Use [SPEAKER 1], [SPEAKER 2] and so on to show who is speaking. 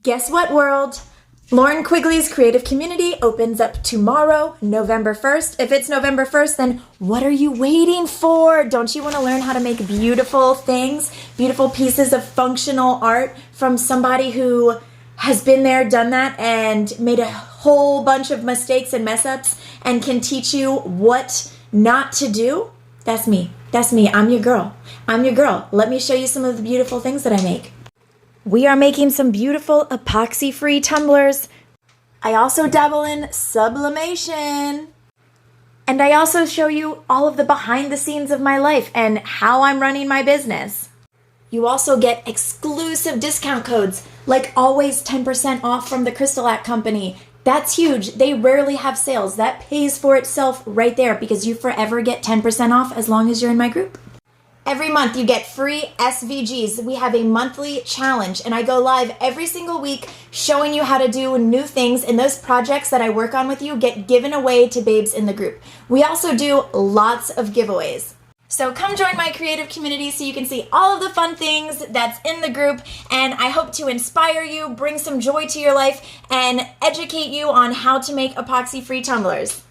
[SPEAKER 1] Guess what, world? Lauren Quigley's Creative Community opens up tomorrow, November 1st. If it's November 1st, then what are you waiting for? Don't you want to learn how to make beautiful things, beautiful pieces of functional art from somebody who has been there, done that, and made a whole bunch of mistakes and mess ups and can teach you what not to do? That's me. That's me. I'm your girl. I'm your girl. Let me show you some of the beautiful things that I make. We are making some beautiful epoxy-free tumblers. I also dabble in sublimation. And I also show you all of the behind the scenes of my life and how I'm running my business. You also get exclusive discount codes, like always 10% off from the Crystal Company. That's huge. They rarely have sales. That pays for itself right there because you forever get 10% off as long as you're in my group. Every month you get free SVGs. We have a monthly challenge and I go live every single week showing you how to do new things, and those projects that I work on with you get given away to babes in the group. We also do lots of giveaways. So come join my creative community so you can see all of the fun things that's in the group, and I hope to inspire you, bring some joy to your life, and educate you on how to make epoxy-free tumblers.